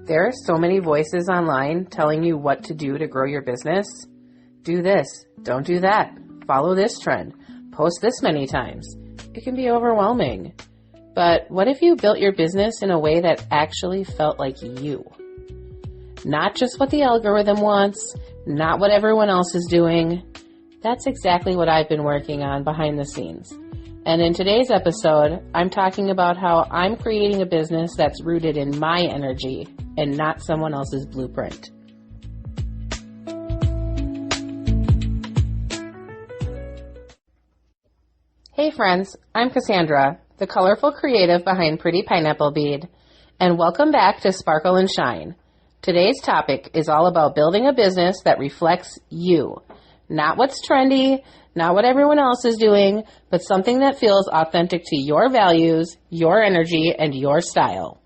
There are so many voices online telling you what to do to grow your business. Do this, don't do that, follow this trend, post this many times. It can be overwhelming. But what if you built your business in a way that actually felt like you? Not just what the algorithm wants, not what everyone else is doing. That's exactly what I've been working on behind the scenes. And in today's episode, I'm talking about how I'm creating a business that's rooted in my energy and not someone else's blueprint. Hey friends, I'm Cassandra, the colorful creative behind Pretty Pineapple Bead, and welcome back to Sparkle and Shine. Today's topic is all about building a business that reflects you. Not what's trendy, not what everyone else is doing, but something that feels authentic to your values, your energy, and your style.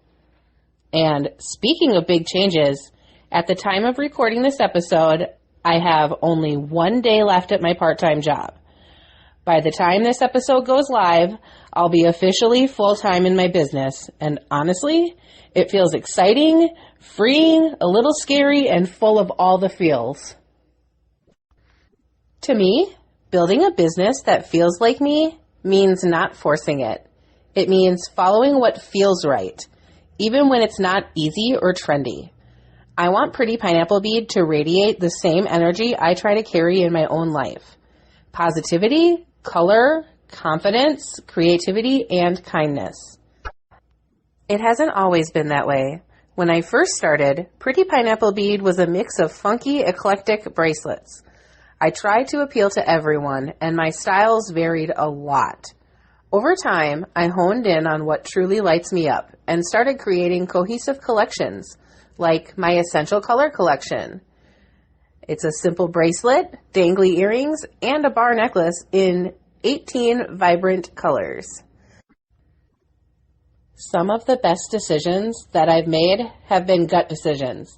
And speaking of big changes, at the time of recording this episode, I have only 1 day left at my part-time job. By the time this episode goes live, I'll be officially full-time in my business, and honestly, it feels exciting, freeing, a little scary, and full of all the feels. To me, building a business that feels like me means not forcing it. It means following what feels right, even when it's not easy or trendy. I want Pretty Pineapple Bead to radiate the same energy I try to carry in my own life. Positivity, color, confidence, creativity, and kindness. It hasn't always been that way. When I first started, Pretty Pineapple Bead was a mix of funky, eclectic bracelets. I tried to appeal to everyone, and my styles varied a lot. Over time, I honed in on what truly lights me up and started creating cohesive collections, like my Essential Color collection. It's a simple bracelet, dangly earrings, and a bar necklace in 18 vibrant colors. Some of the best decisions that I've made have been gut decisions,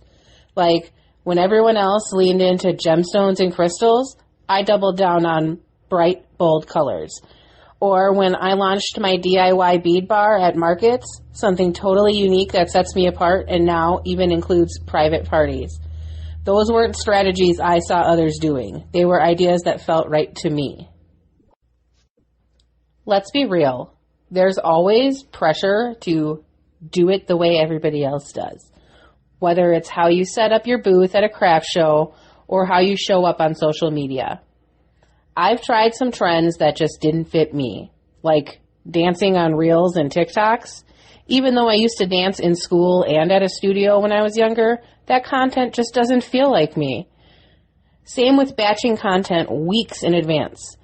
like when everyone else leaned into gemstones and crystals, I doubled down on bright, bold colors. Or when I launched my DIY bead bar at markets, something totally unique that sets me apart and now even includes private parties. Those weren't strategies I saw others doing. They were ideas that felt right to me. Let's be real. There's always pressure to do it the way everybody else does. Whether it's how you set up your booth at a craft show or how you show up on social media. I've tried some trends that just didn't fit me, like dancing on Reels and TikToks. Even though I used to dance in school and at a studio when I was younger, that content just doesn't feel like me. Same with batching content weeks in advance.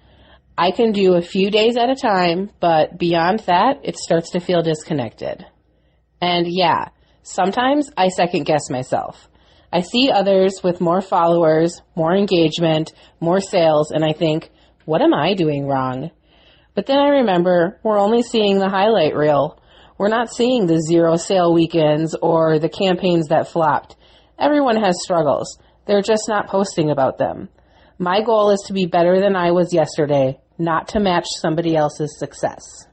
I can do a few days at a time, but beyond that, it starts to feel disconnected. And yeah, sometimes I second guess myself. I see others with more followers, more engagement, more sales, and I think, what am I doing wrong? But then I remember we're only seeing the highlight reel. We're not seeing the 0 sale weekends or the campaigns that flopped. Everyone has struggles. They're just not posting about them. My goal is to be better than I was yesterday, not to match somebody else's success.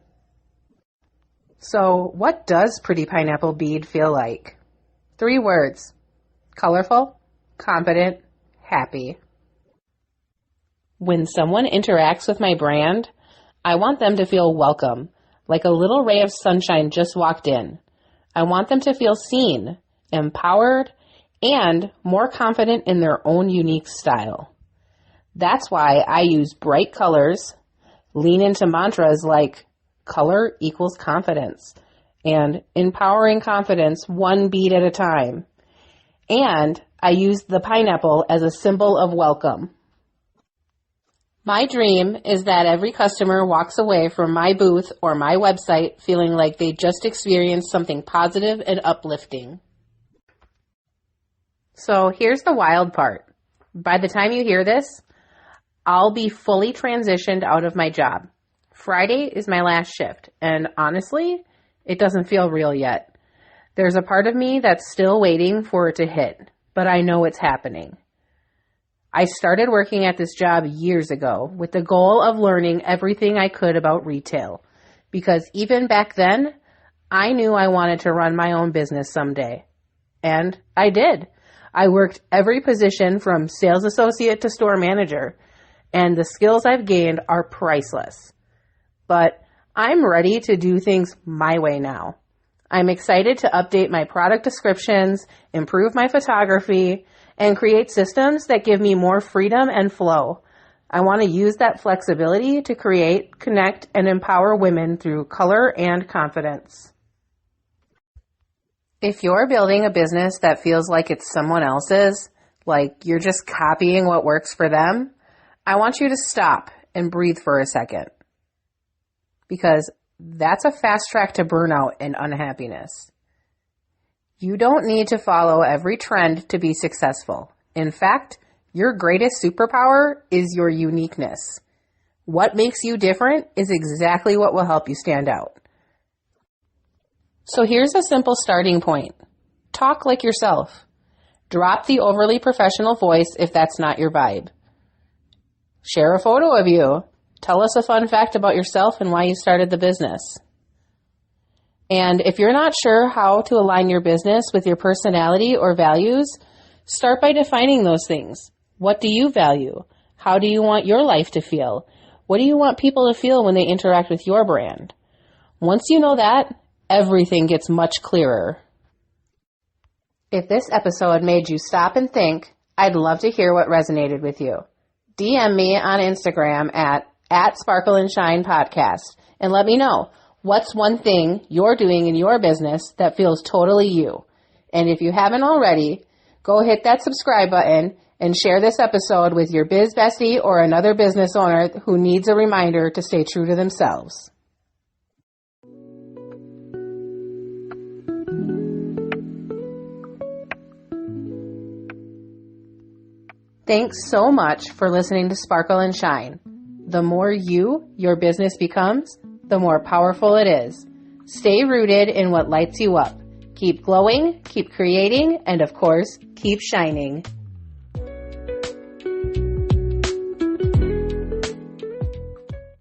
So, what does Pretty Pineapple Bead feel like? 3 words. Colorful, confident, happy. When someone interacts with my brand, I want them to feel welcome, like a little ray of sunshine just walked in. I want them to feel seen, empowered, and more confident in their own unique style. That's why I use bright colors, lean into mantras like color equals confidence, and empowering confidence 1 bead at a time. And I use the pineapple as a symbol of welcome. My dream is that every customer walks away from my booth or my website feeling like they just experienced something positive and uplifting. So here's the wild part. By the time you hear this, I'll be fully transitioned out of my job. Friday is my last shift, and honestly, it doesn't feel real yet. There's a part of me that's still waiting for it to hit, but I know it's happening. I started working at this job years ago with the goal of learning everything I could about retail, because even back then, I knew I wanted to run my own business someday. And I did. I worked every position from sales associate to store manager, and the skills I've gained are priceless. But I'm ready to do things my way now. I'm excited to update my product descriptions, improve my photography, and create systems that give me more freedom and flow. I want to use that flexibility to create, connect, and empower women through color and confidence. If you're building a business that feels like it's someone else's, like you're just copying what works for them, I want you to stop and breathe for a second. Because that's a fast track to burnout and unhappiness. You don't need to follow every trend to be successful. In fact, your greatest superpower is your uniqueness. What makes you different is exactly what will help you stand out. So here's a simple starting point. Talk like yourself. Drop the overly professional voice if that's not your vibe. Share a photo of you. Tell us a fun fact about yourself and why you started the business. And if you're not sure how to align your business with your personality or values, start by defining those things. What do you value? How do you want your life to feel? What do you want people to feel when they interact with your brand? Once you know that, everything gets much clearer. If this episode made you stop and think, I'd love to hear what resonated with you. DM me on Instagram at Sparkle and Shine Podcast and let me know what's one thing you're doing in your business that feels totally you. And if you haven't already, go hit that subscribe button and share this episode with your biz bestie or another business owner who needs a reminder to stay true to themselves. Thanks so much for listening to Sparkle and Shine. The more your business becomes, the more powerful it is. Stay rooted in what lights you up. Keep glowing, keep creating, and of course, keep shining.